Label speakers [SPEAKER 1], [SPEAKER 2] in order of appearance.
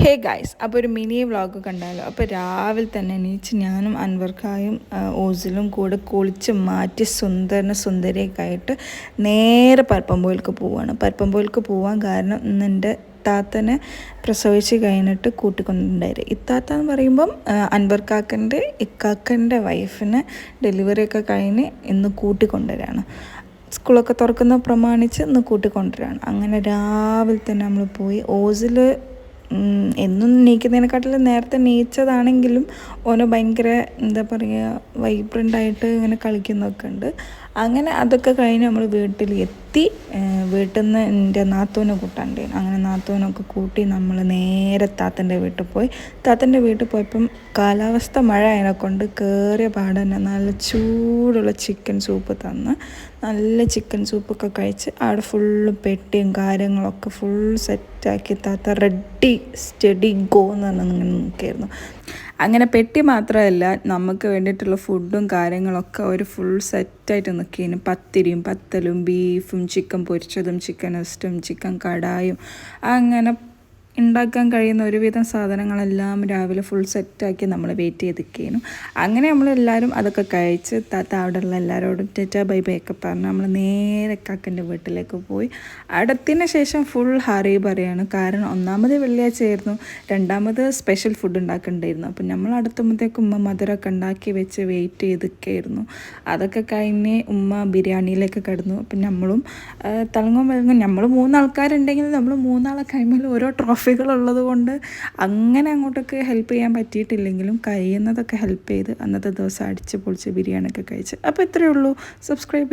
[SPEAKER 1] Hey guys, അപ്പോൾ ഒരു mini vlog കണ്ടാലോ. അപ്പോൾ രാവിലെ തന്നെ എണീച്ച് ഞാനും അൻവർക്കായും ഓസിലും കൂടെ കുളിച്ച് മാറ്റി സുന്ദരിയൊക്കെ ആയിട്ട് നേരെ പരപ്പമ്പോയിലേക്ക് പോവുകയാണ്. പരപ്പമ്പോയിലേക്ക് പോകാൻ കാരണം ഇന്ന് എൻ്റെ ഇത്താത്തനെ പ്രസവിച്ച് കഴിഞ്ഞിട്ട് കൂട്ടിക്കൊണ്ടുണ്ടായിരുന്നു. ഇത്താത്ത എന്ന് പറയുമ്പം അൻവർക്കാക്കൻ്റെ ഇക്കാക്കൻ്റെ വൈഫിനെ ഡെലിവറിയൊക്കെ കഴിഞ്ഞ് ഇന്ന് കൂട്ടിക്കൊണ്ടുവരികയാണ്. സ്കൂളൊക്കെ തുറക്കുന്ന പ്രമാണിച്ച് ഇന്ന് കൂട്ടിക്കൊണ്ടുവരികയാണ്. അങ്ങനെ രാവിലെ തന്നെ നമ്മൾ പോയി. ഓസിൽ എന്നും നീക്കുന്നതിനെക്കാട്ടിലും നേരത്തെ നീച്ചതാണെങ്കിലും ഓന് ഭയങ്കര എന്താ പറയുക വൈബ്രൻ്റായിട്ട് ഇങ്ങനെ കളിക്കുന്നൊക്കെ ഉണ്ട്. അങ്ങനെ അതൊക്കെ കഴിഞ്ഞ് നമ്മൾ വീട്ടിലെത്തി. വീട്ടിൽ നിന്ന് എൻ്റെ നാത്തൂനെ കൂട്ടാണ്ടായിരുന്നു. അങ്ങനെ നാത്തൂനൊക്കെ കൂട്ടി നമ്മൾ നേരെ താത്തൻ്റെ വീട്ടിൽ പോയി. താത്തൻ്റെ വീട്ടിൽ പോയപ്പം കാലാവസ്ഥ മഴ അതിനെക്കൊണ്ട് കയറിയ പാടെ തന്നെ നല്ല ചൂടുള്ള ചിക്കൻ സൂപ്പ് തന്ന് നല്ല ചിക്കൻ സൂപ്പൊക്കെ കഴിച്ച് അവിടെ ഫുള്ള് പെട്ടിയും കാര്യങ്ങളൊക്കെ ഫുൾ സെറ്റാക്കി താത്ത റെഡി സ്റ്റഡി ഗോ എന്ന് പറഞ്ഞിങ്ങനെ നോക്കിയായിരുന്നു. അങ്ങനെ പെട്ടി മാത്രമല്ല, നമുക്ക് വേണ്ടിയിട്ടുള്ള ഫുഡും കാര്യങ്ങളൊക്കെ ഒരു ഫുൾ സെറ്റായിട്ട് നിൽക്കുകയാണ്. പത്തിരിയും പത്തലും ബീഫും ചിക്കൻ പൊരിച്ചതും ചിക്കൻ റോസ്റ്റും ചിക്കൻ കടായും അങ്ങനെ ഉണ്ടാക്കാൻ കഴിയുന്ന ഒരുവിധം സാധനങ്ങളെല്ലാം രാവിലെ ഫുൾ സെറ്റാക്കി നമ്മൾ വെയിറ്റ് ചെയ്തിരിക്കുകയാണ്. അങ്ങനെ നമ്മളെല്ലാവരും അതൊക്കെ കഴിച്ച് താത്ത അവിടെയുള്ള എല്ലാവരോടും ടാറ്റാ ബൈ ബൈ ഒക്കെ പറഞ്ഞ് നമ്മൾ നേരെ കാക്കൻ്റെ വീട്ടിലേക്ക് പോയി. അടുത്തതിന് ശേഷം ഫുൾ ഹറി പറയാണ്. കാരണം ഒന്നാമത് വെള്ളിയാഴ്ചയായിരുന്നു, രണ്ടാമത് സ്പെഷ്യൽ ഫുഡ് ഉണ്ടാക്കേണ്ടായിരുന്നു. അപ്പം നമ്മൾ അടുത്തുമ്പോഴത്തേക്ക് ഉമ്മ മധുരമൊക്കെ ഉണ്ടാക്കി വെച്ച് വെയിറ്റ് ചെയ്തിരിക്കുകയായിരുന്നു. അതൊക്കെ കഴിഞ്ഞ് ഉമ്മ ബിരിയാണിയിലേക്ക് കിടന്നു. അപ്പം നമ്മളും തിളങ്ങും വിളങ്ങും നമ്മൾ മൂന്നാൾക്കാരുണ്ടെങ്കിൽ നമ്മൾ മൂന്നാളെ കഴിയുമ്പോൾ ഓരോ ട്രോഫികളുള്ളത് കൊണ്ട് അങ്ങനെ അങ്ങോട്ടൊക്കെ ഹെൽപ്പ് ചെയ്യാൻ പറ്റിയിട്ടില്ലെങ്കിലും കഴിയുന്നതൊക്കെ ഹെൽപ്പ് ചെയ്ത് അന്നത്തെ ദിവസം അടിച്ച് പൊളിച്ച് ബിരിയാണിയൊക്കെ കഴിച്ച്. അപ്പോൾ ഇത്രയേ ഉള്ളൂ. സബ്സ്ക്രൈബ്